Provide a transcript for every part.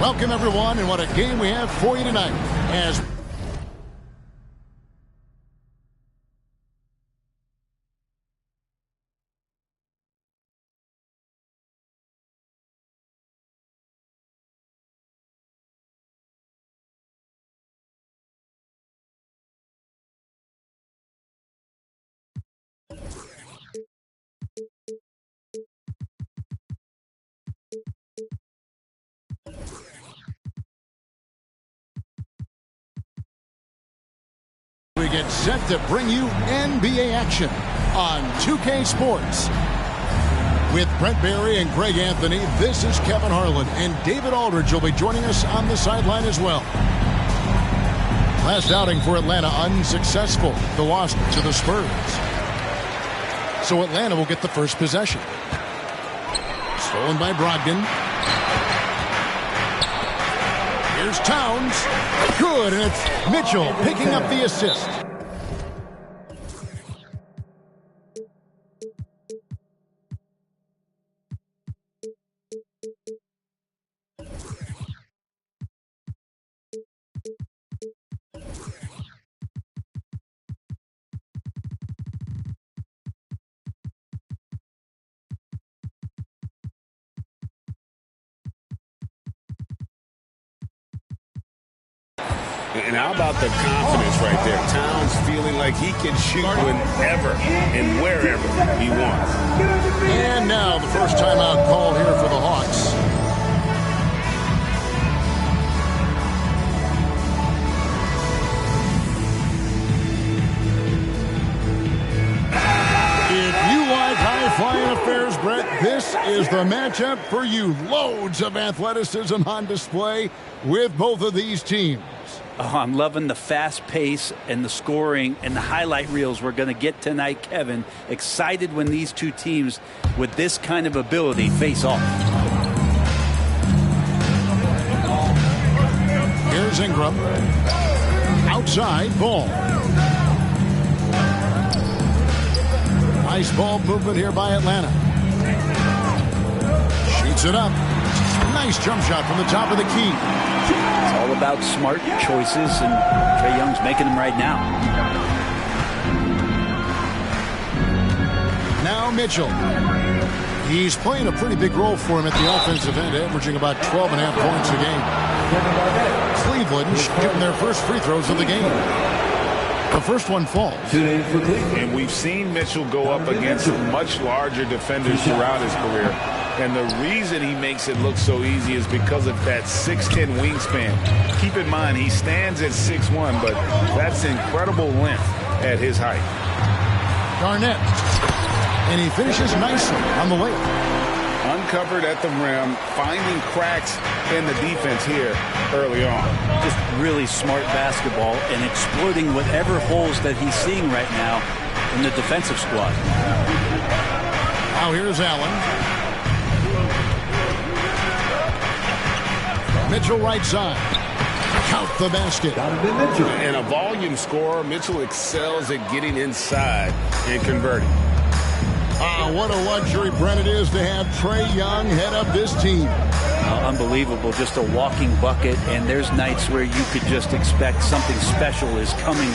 Welcome, everyone, and what a game we have for you tonight. As we get set to bring you NBA action on 2K Sports. With Brent Barry and Greg Anthony, this is Kevin Harlan, and David Aldridge will be joining us on the sideline as well. Last outing for Atlanta unsuccessful. The loss to the Spurs. So Atlanta will get the first possession. Stolen by Brogdon. Here's Towns. Good, and it's Mitchell picking up the assist. And how about the confidence right there? Towns feeling like he can shoot whenever and wherever he wants. And now the first timeout called here for the Hawks. If you like high-flying affairs, Brett, this is the matchup for you. Loads of athleticism on display with both of these teams. Oh, I'm loving the fast pace and the scoring and the highlight reels we're going to get tonight, Kevin. Excited when these two teams with this kind of ability face off. Here's Ingram. Outside ball. Nice ball movement here by Atlanta. Shoots it up. Nice jump shot from the top of the key. It's all about smart choices, and Trae Young's making them right now. Now Mitchell. He's playing a pretty big role for him at the offensive end, averaging about 12.5 points a game. Cleveland shooting their first free throws of the game. The first one falls. And we've seen Mitchell go up against much larger defenders throughout his career. And the reason he makes it look so easy is because of that 6'10 wingspan. Keep in mind, he stands at 6'1", but that's incredible length at his height. Garnett. And he finishes nicely on the layup. Uncovered at the rim, finding cracks in the defense here early on. Just really smart basketball and exploiting whatever holes that he's seeing right now in the defensive squad. Now here's Allen. Mitchell right side. Count the basket. And a volume scorer, Mitchell excels at getting inside and converting. What a luxury, Brent, it is to have Trae Young head up this team. Unbelievable, just a walking bucket, and there's nights where you could just expect something special is coming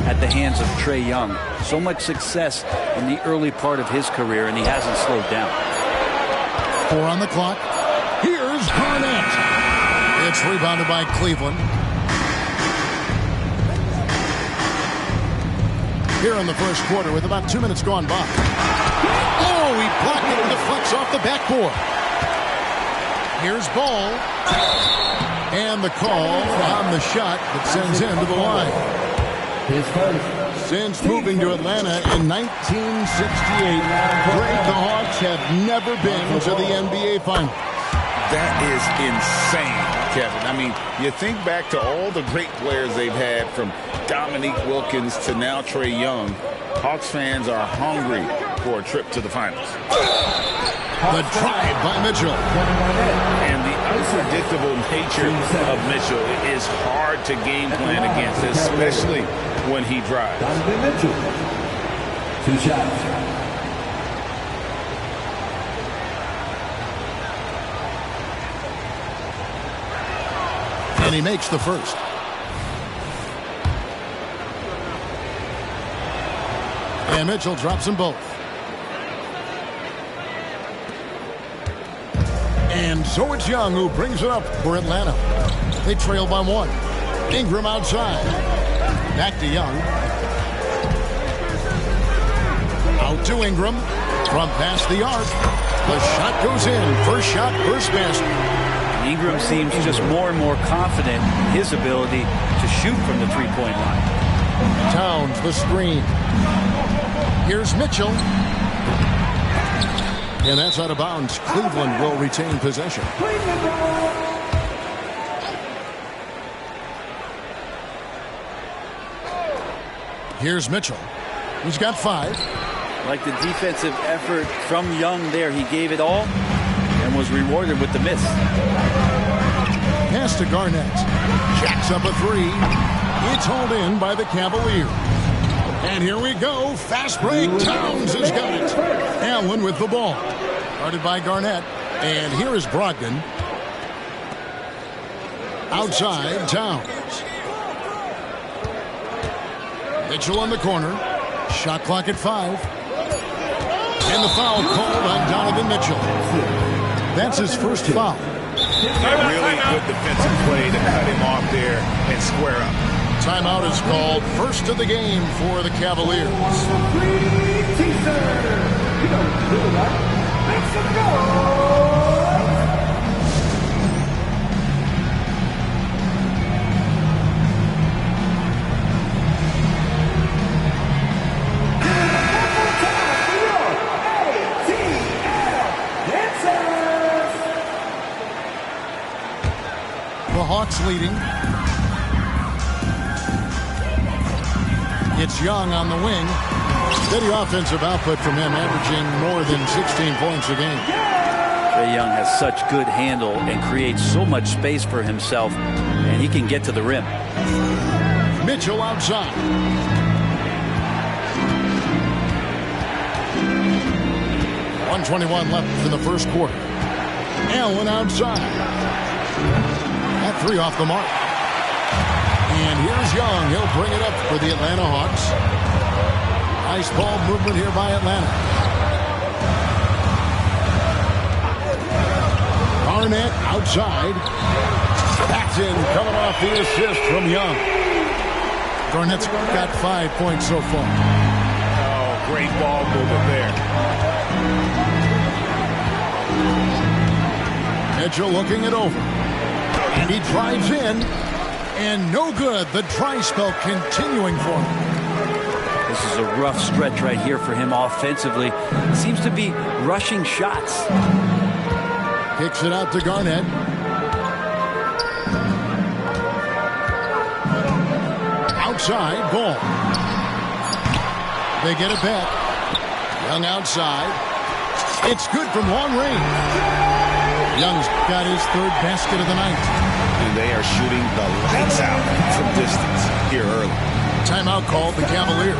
at the hands of Trae Young. So much success in the early part of his career, and he hasn't slowed down. 4 on the clock. Here's Garnett. It's rebounded by Cleveland. Here in the first quarter with about 2 minutes gone by. Oh, he blocked it and deflects off the backboard. Here's Ball. And the call on the shot that sends him to the line. Since moving to Atlanta in 1968, Greg, the Hawks have never been to the NBA Finals. That is insane, Kevin. I mean, you think back to all the great players they've had, from Dominique Wilkins to now Trae Young. Hawks fans are hungry for a trip to the finals. The drive by Mitchell. And the unpredictable nature of Mitchell is hard to game plan against, especially when he drives. Mitchell. 2 shots. And he makes the first. And Mitchell drops them both. And so it's Young who brings it up for Atlanta. They trail by 1. Ingram outside. Back to Young. Out to Ingram. From past the arc. The shot goes in. First shot, first basket. Ingram seems just more and more confident in his ability to shoot from the three-point line. Towns the screen. Here's Mitchell. And that's out of bounds. Cleveland will retain possession. Here's Mitchell. He's got 5. Like the defensive effort from Young there. He gave it all and was rewarded with the miss. Pass to Garnett. Jacks up a 3. It's hauled in by the Cavaliers. And here we go. Fast break. Towns has got it. Allen with the ball. Guarded by Garnett. And here is Brogdon. Outside, Towns. Mitchell on the corner. Shot clock at 5. And the foul called on Donovan Mitchell. That's his first foul. A really good defensive play to cut him off there and square up. Timeout is called. First of the game for the Cavaliers. The Hawks leading. It's Young on the wing. Steady offensive output from him, averaging more than 16 points a game. Trae Young has such good handle and creates so much space for himself, and he can get to the rim. Mitchell outside. .121 left in the first quarter. Allen outside. That 3 off the mark. And here's Young. He'll bring it up for the Atlanta Hawks. Nice ball movement here by Atlanta. Garnett outside. Paxson coming off the assist from Young. Garnett's got 5 points so far. Oh, great ball movement there. Mitchell looking it over. And he drives in. And no good. The dry spell continuing for him. This is a rough stretch right here for him offensively. He seems to be rushing shots. Kicks it out to Garnett. Outside, ball. They get it back. Young outside. It's good from long range. Young's got his 3rd basket of the night. And they are shooting the lights out from distance here early. Timeout called the Cavaliers.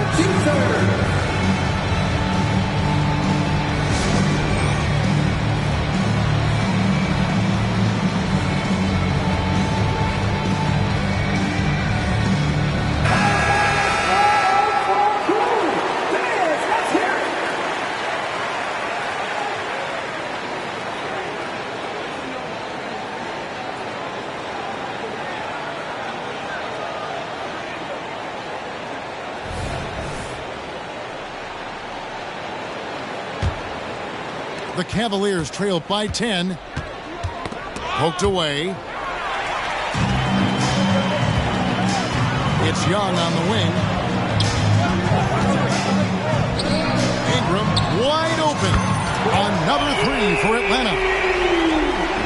The Cavaliers trail by 10. Poked away. It's Young on the wing. Ingram wide open. Another 3 for Atlanta.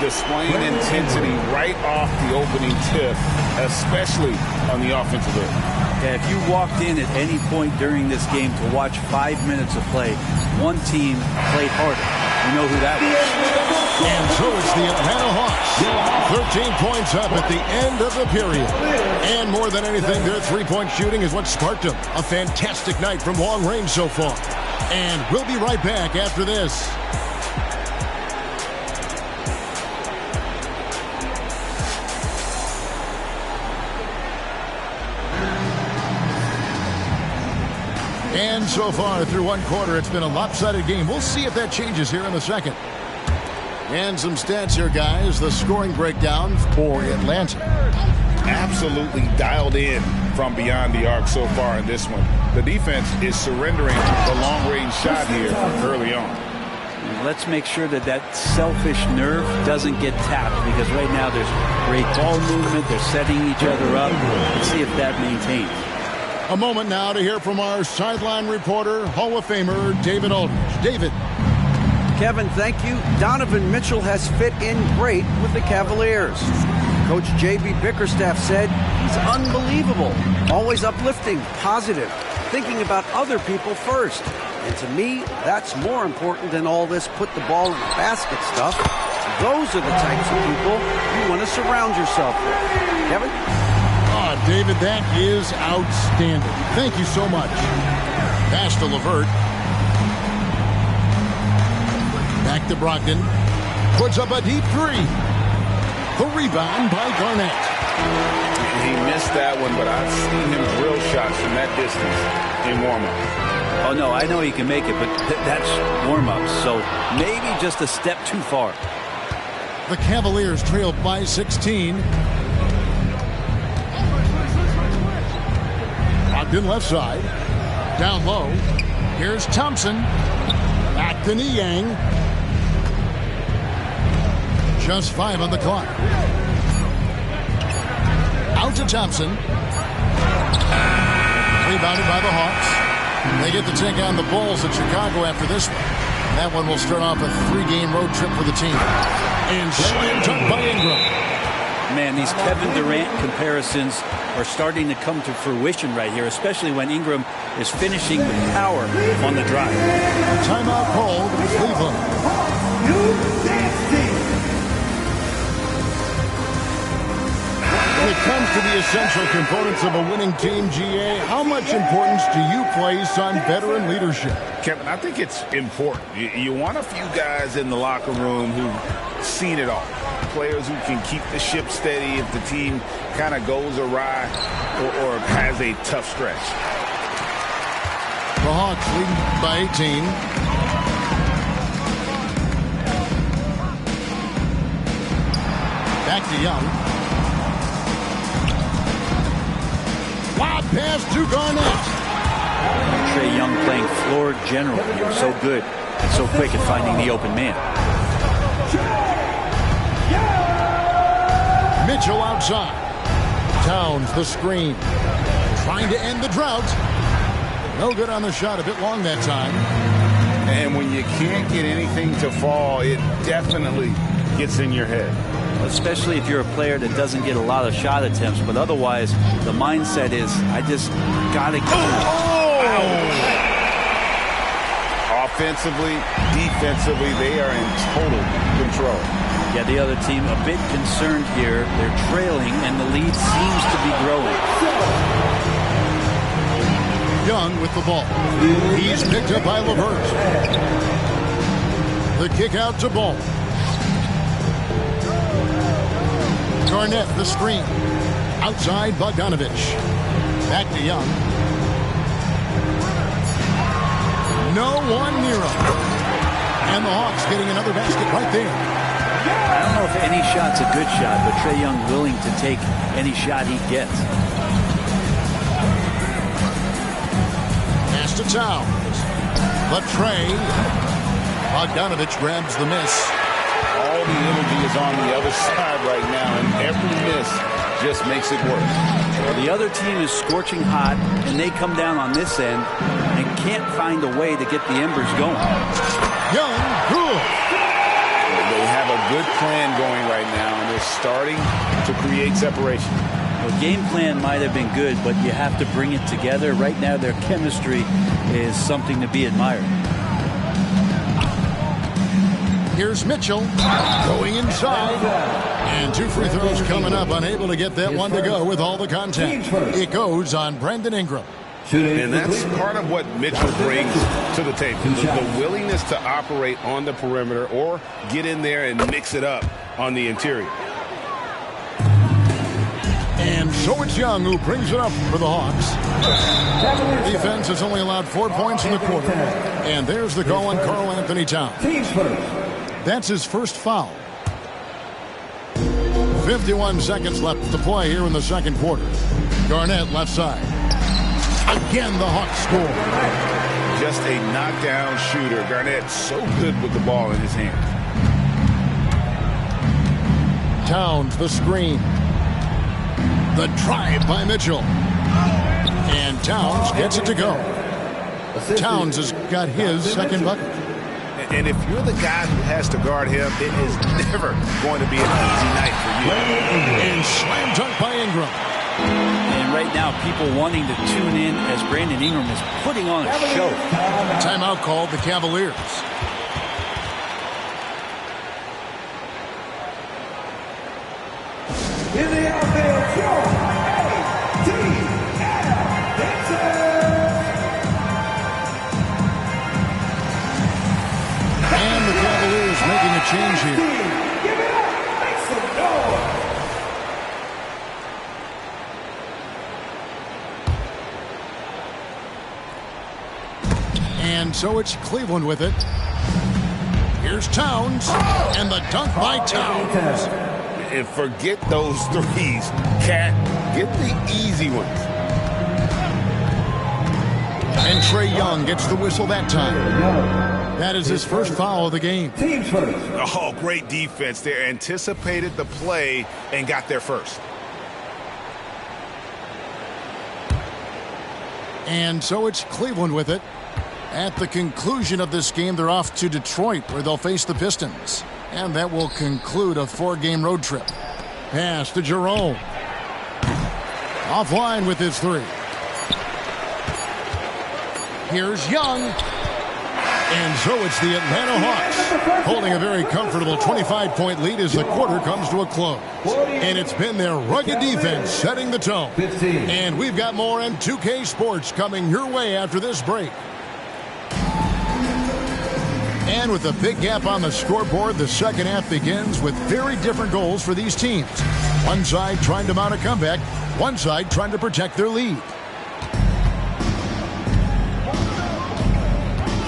Displaying intensity right off the opening tip, especially on the offensive end. Yeah, if you walked in at any point during this game to watch 5 minutes of play, one team played harder. You know who that is. And so it's the Atlanta Hawks. 13 points up at the end of the period. And more than anything, their three-point shooting is what sparked them. A fantastic night from long range so far. And we'll be right back after this. And so far through one quarter, it's been a lopsided game. We'll see if that changes here in the second. And some stats here, guys. The scoring breakdown for Atlanta. Absolutely dialed in from beyond the arc so far in this one. The defense is surrendering the long-range shot here early on. Let's make sure that that selfish nerve doesn't get tapped, because right now there's great ball movement. They're setting each other up. Let's see if that maintains. A moment now to hear from our sideline reporter, Hall of Famer David Aldridge. David. Kevin, thank you. Donovan Mitchell has fit in great with the Cavaliers. Coach J.B. Bickerstaff said he's unbelievable, always uplifting, positive, thinking about other people first. And to me, that's more important than all this put the ball in the basket stuff. Those are the types of people you want to surround yourself with. Kevin? Oh, David, that is outstanding. Thank you so much. Pass to LeVert. Back to Brogdon. Puts up a deep three. The rebound by Garnett. He missed that one, but I've seen him drill shots from that distance in warm-up. Oh, no, I know he can make it, but that's warm-up, so maybe just a step too far. The Cavaliers trailed by 16. Brogdon left side. Down low. Here's Thompson. Back to Niang. Just 5 on the clock. Out to Thompson. Rebounded by the Hawks. They get to take on the Bulls at Chicago after this one. That one will start off a 3-game road trip for the team. And slam dunk by Ingram. Man, these Kevin Durant comparisons are starting to come to fruition right here, especially when Ingram is finishing with power on the drive. Timeout called Cleveland. When it comes to the essential components of a winning team, GA, how much importance do you place on veteran leadership? Kevin, I think it's important. You want a few guys in the locker room who've seen it all. Players who can keep the ship steady if the team kind of goes awry or has a tough stretch. The Hawks lead by 18. Back to Young. Wide pass to Garnett. Trae Young playing floor general here. So good and so quick at finding the open man. Mitchell outside. Towns the screen. Trying to end the drought. No good on the shot. A bit long that time. And when you can't get anything to fall, it definitely gets in your head. Especially if you're a player that doesn't get a lot of shot attempts, but otherwise the mindset is, I just gotta get Offensively, defensively, they are in total control. Yeah, the other team a bit concerned here. They're trailing and the lead seems to be growing. Young with the ball. He's picked up by LeVert. The kick out to Ball. Garnett, the screen. Outside, Bogdanovich. Back to Young. No one near him. And the Hawks getting another basket right there. I don't know if any shot's a good shot, but Trae Young willing to take any shot he gets. Pass to Towns. But Trae. Bogdanovich grabs the miss. All the energy is on the other side right now, and every miss just makes it worse. Well, the other team is scorching hot, and they come down on this end and can't find a way to get the embers going. Young, good. They have a good plan going right now, and they're starting to create separation. The game plan might have been good, but you have to bring it together. Right now, their chemistry is something to be admired. Here's Mitchell going inside. And 2 free throws coming up. Unable to get that one to go with all the contact. It goes on Brandon Ingram. And that's part of what Mitchell brings to the table. The willingness to operate on the perimeter or get in there and mix it up on the interior. And so it's Young who brings it up for the Hawks. Defense has only allowed 4 points in the quarter. And there's the call on Karl Anthony Towns. That's his first foul. 51 seconds left to play here in the second quarter. Garnett left side. Again, the Hawks score. Just a knockdown shooter. Garnett so good with the ball in his hand. Towns, the screen. The drive by Mitchell. And Towns gets it to go. Towns has got his second bucket. And if you're the guy who has to guard him, it is never going to be an easy night for you. And slam dunk by Ingram. And right now, people wanting to tune in as Brandon Ingram is putting on a show. Timeout called the Cavaliers. In the outfield, And the Cavaliers making a change here. give it up, make some noise. And so it's Cleveland with it. Here's Towns. And the dunk by Towns. And forget those threes. Cat, get the easy ones. And Trae Young gets the whistle that time. That is his first foul of the game. Team's first. Oh, great defense there. Anticipated the play and got there first. And so it's Cleveland with it. At the conclusion of this game, they're off to Detroit, where they'll face the Pistons. And that will conclude a 4-game road trip. Pass to Jerome. Offline with his three. Here's Young. And so it's the Atlanta Hawks holding a very comfortable 25-point lead as the quarter comes to a close. And it's been their rugged defense setting the tone. And we've got more on 2K Sports coming your way after this break. And with a big gap on the scoreboard, the second half begins with very different goals for these teams. One side trying to mount a comeback, one side trying to protect their lead.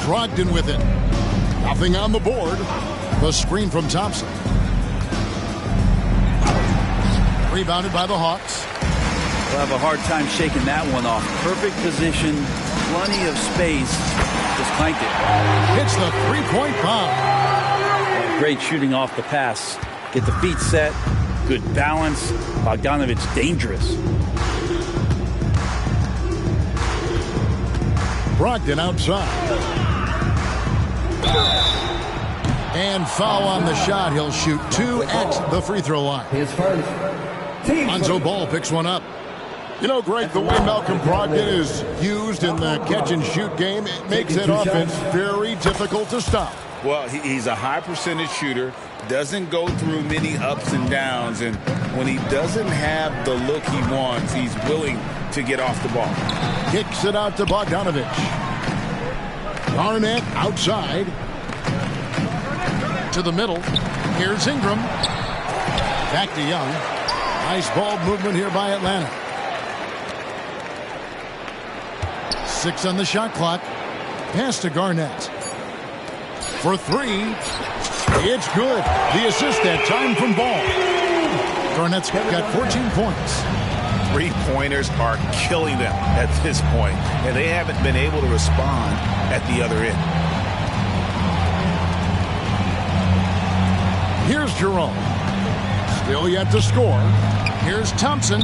Brogdon with it. Nothing on the board. The screen from Thompson. Rebounded by the Hawks. We'll have a hard time shaking that one off. Perfect position, plenty of space. Just clanked it. Hits the three-point bomb. Great shooting off the pass. Get the feet set. Good balance. Bogdanovich dangerous. Brogdon outside. And foul on the shot. He'll shoot 2 at the free throw line. His first. Lonzo Ball picks one up. You know, Greg, the way Malcolm Brogdon is used in the catch-and-shoot game, it makes that offense very difficult to stop. Well, he's a high percentage shooter, doesn't go through many ups and downs, and when he doesn't have the look he wants, he's willing to get off the ball. Kicks it out to Bogdanovich. Garnett outside. To the middle. Here's Ingram. Back to Young. Nice ball movement here by Atlanta. 6 on the shot clock. Pass to Garnett. For 3. It's good. The assist that time from Ball. Garnett's got 14 points. Three-pointers are killing them at this point, and they haven't been able to respond at the other end. Here's Jerome. Still yet to score. Here's Thompson.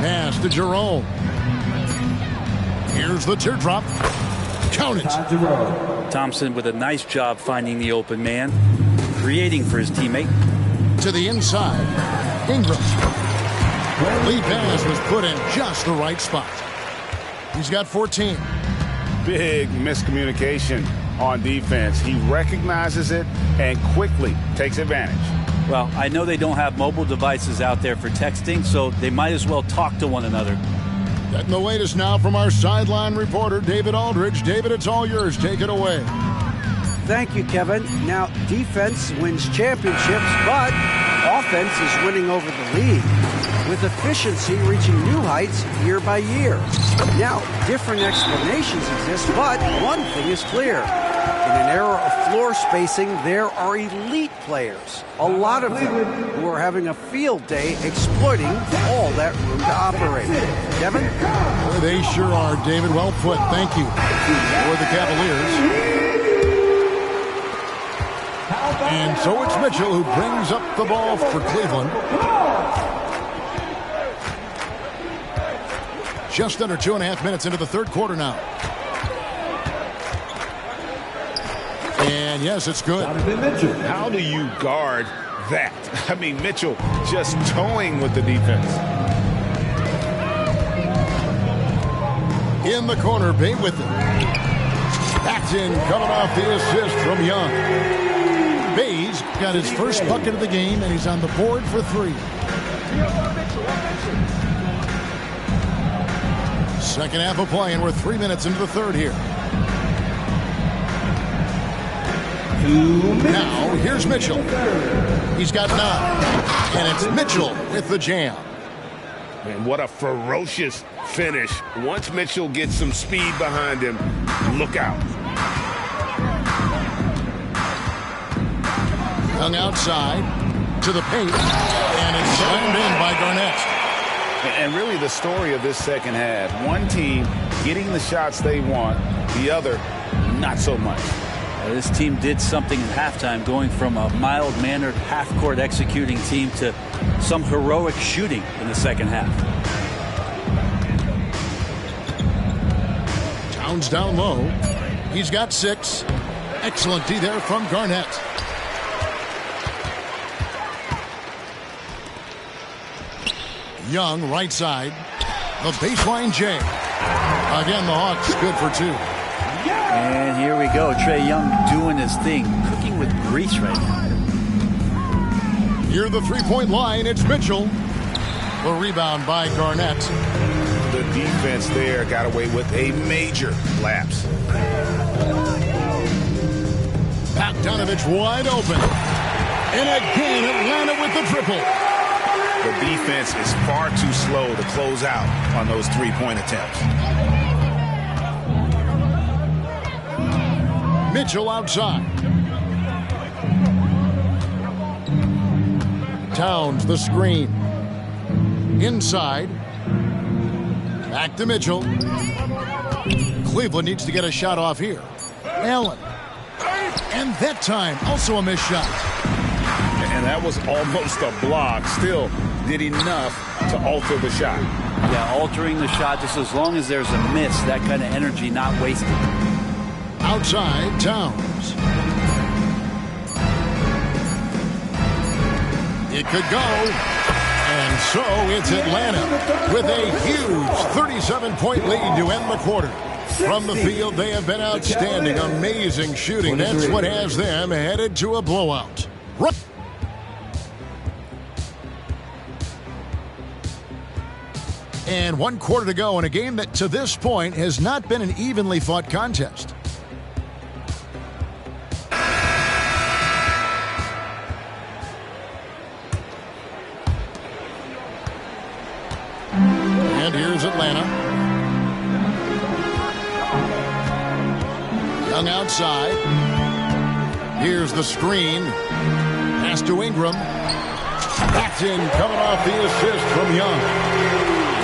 Pass to Jerome. Here's the teardrop. Count it. Thompson with a nice job finding the open man, creating for his teammate. To the inside. Ingram. Lead pass was put in just the right spot. He's got 14. Big miscommunication on defense. He recognizes it and quickly takes advantage. Well, I know they don't have mobile devices out there for texting, so they might as well talk to one another. Getting the latest now from our sideline reporter, David Aldridge. David, it's all yours. Take it away. Thank you, Kevin. Now, defense wins championships, but offense is winning over the league. with efficiency reaching new heights year by year. Now, different explanations exist, but one thing is clear. In an era of floor spacing, there are elite players, a lot of them, who are having a field day exploiting all that room to operate. Kevin? Well, they sure are, David. Well put. Thank you. For the Cavaliers. And so it's Mitchell who brings up the ball for Cleveland. Just under 2.5 minutes into the third quarter now. And yes, it's good. How do you guard that? I mean, Mitchell just towing with the defense. In the corner, Bay with it. Backed in, coming off the assist from Young. Bay's got his first bucket of the game, and he's on the board for 3. Second half of play, and we're 3 minutes into the third here. Now, here's Mitchell. He's got 9. And it's Mitchell with the jam. Man, what a ferocious finish. Once Mitchell gets some speed behind him, look out. Hung outside to the paint, and it's slammed in by Garnett. And really the story of this second half, one team getting the shots they want, the other not so much. This team did something in halftime, going from a mild-mannered half-court executing team to some heroic shooting in the second half. Towns down low. He's got 6. Excellent D there from Garnett. Young, right side. The baseline J. Again, the Hawks good for 2. And here we go. Trae Young doing his thing, cooking with grease right now. Near the three-point line, it's Mitchell. The rebound by Garnett. The defense there got away with a major lapse. Bogdanovich wide open. And again, Atlanta with the triple. The defense is far too slow to close out on those three-point attempts. Mitchell outside. Towns the screen. Inside. Back to Mitchell. Cleveland needs to get a shot off here. Allen. And that time, also a missed shot. And that was almost a block. Still did enough to alter the shot. Yeah, altering the shot, just as long as there's a miss, that kind of energy not wasted. Outside, Towns. It could go. And so it's Atlanta with a huge 37-point lead to end the quarter. From the field, they have been outstanding. Amazing shooting. That's what has them headed to a blowout. And 1 quarter to go in a game that to this point has not been an evenly fought contest. And here's Atlanta. Young outside. Here's the screen. Pass to Ingram. Backed in, coming off the assist from Young.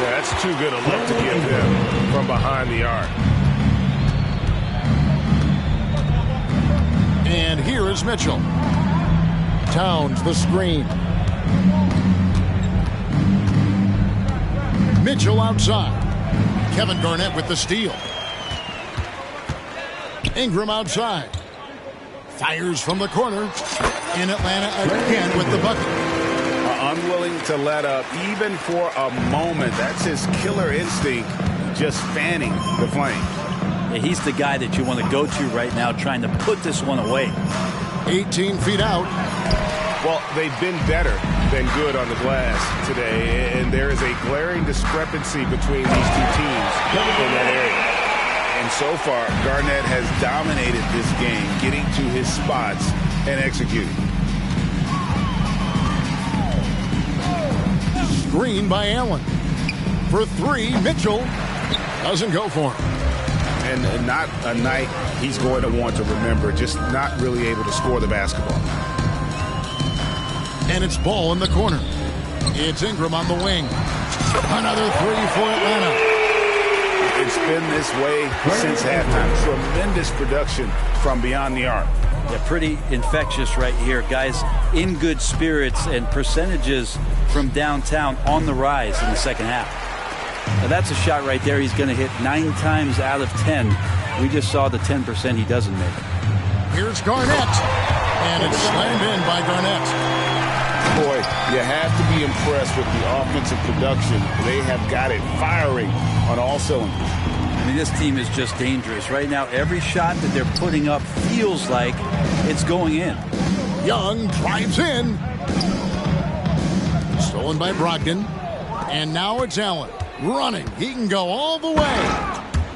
Yeah, that's too good a look to give them from behind the arc. And here is Mitchell. Towns the screen. Mitchell outside. Kevin Garnett with the steal. Ingram outside. Fires from the corner. And Atlanta again with the bucket. Unwilling to let up even for a moment. That's his killer instinct, just fanning the flame. Yeah, he's the guy that you want to go to right now, trying to put this one away. 18 feet out. Well, they've been better than good on the glass today, and there is a glaring discrepancy between these two teams in that area. And so far, Garnett has dominated this game, getting to his spots and executing. screen by Allen. For three, Mitchell doesn't go for him. And not a night he's going to want to remember, just not really able to score the basketball. And it's ball in the corner. It's Ingram on the wing. Another three for Atlanta. It's been this way since halftime. Tremendous production from beyond the arc. Yeah, pretty infectious right here. Guys in good spirits, and percentages from downtown on the rise in the second half. Now that's a shot right there he's going to hit 9 times out of 10. We just saw the 10% he doesn't make. Here's Garnett. And it's slammed in by Garnett. Boy, you have to be impressed with the offensive production. They have got it firing on all cylinders. I mean, this team is just dangerous. Right now, every shot that they're putting up feels like it's going in. Young drives in. Stolen by Brogdon. And now it's Allen. Running. He can go all the way.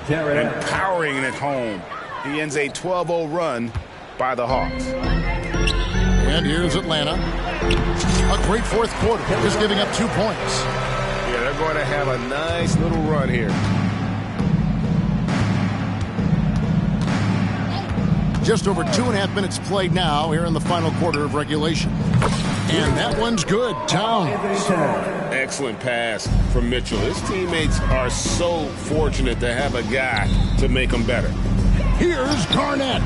And powering it home. He ends a 12-0 run by the Hawks. And here's Atlanta. A great fourth quarter. Just giving up 2 points. Yeah, they're going to have a nice little run here. Just over 2.5 minutes played now here in the final quarter of regulation. And that one's good. Towns. Excellent pass from Mitchell. His teammates are so fortunate to have a guy to make them better. Here's Garnett.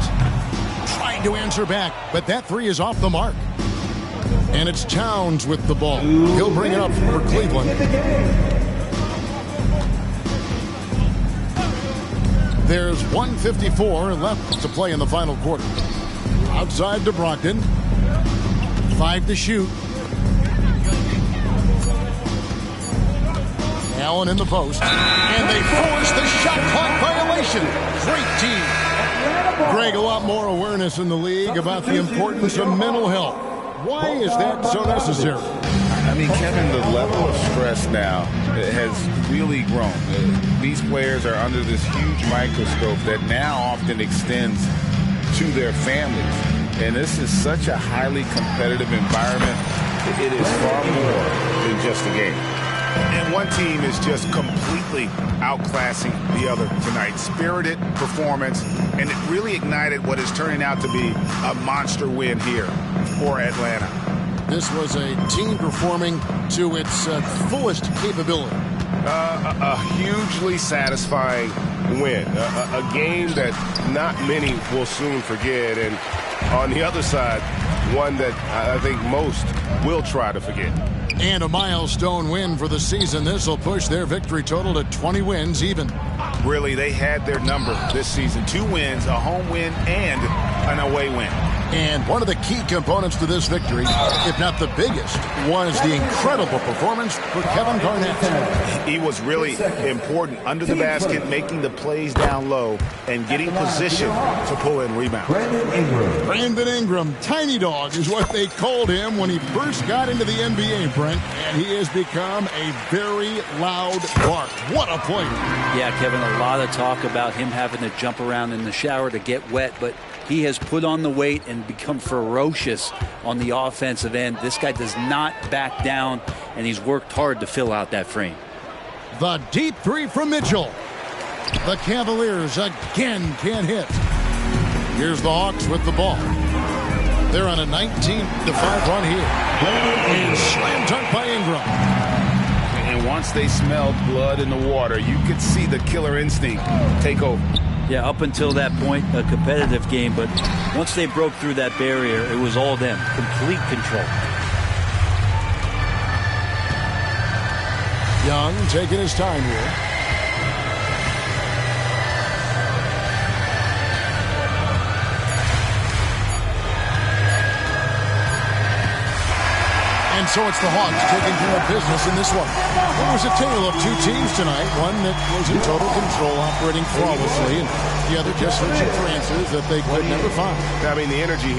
Trying to answer back, but that three is off the mark. And it's Towns with the ball. He'll bring it up for Cleveland. There's 1:54 left to play in the final quarter. Outside to Brogdon. 5 to shoot. Allen in the post. And they force the shot clock violation. Great team. Greg, a lot more awareness in the league about the importance of mental health. Why is that so necessary? I mean, Kevin, the level of stress now has really grown. These players are under this huge microscope that now often extends to their families. And this is such a highly competitive environment. It is far more than just a game. And one team is just completely outclassing the other tonight. Spirited performance, and it really ignited what is turning out to be a monster win here for Atlanta. This was a team performing to its fullest capability. A hugely satisfying win. A game that not many will soon forget. And on the other side, one that I think most will try to forget. And a milestone win for the season. This will push their victory total to 20 wins even. Really, they had their number this season. 2 wins, a home win, and an away win. And one of the key components to this victory, if not the biggest, was the incredible performance for Kevin Garnett. He was really important under the basket, making the plays down low and getting position to pull in rebounds. Brandon Ingram, Tiny Dog is what they called him when he first got into the NBA, Brent. And he has become a very loud bark. What a player. Yeah, Kevin, a lot of talk about him having to jump around in the shower to get wet, but he has put on the weight and become ferocious on the offensive end. This guy does not back down, and he's worked hard to fill out that frame. The deep three from Mitchell. The Cavaliers again can't hit. Here's the Hawks with the ball. They're on a 19-5 run here. And slam dunk by Ingram. And once they smelled blood in the water, you could see the killer instinct take over. Yeah, up until that point, a competitive game, but once they broke through that barrier, it was all them. Complete control. Young taking his time here. And so it's the Hawks taking care of business in this one. It was a tale of 2 teams tonight. One that was in total control, operating flawlessly, and the other just searching for answers that they could never find. I mean, the energy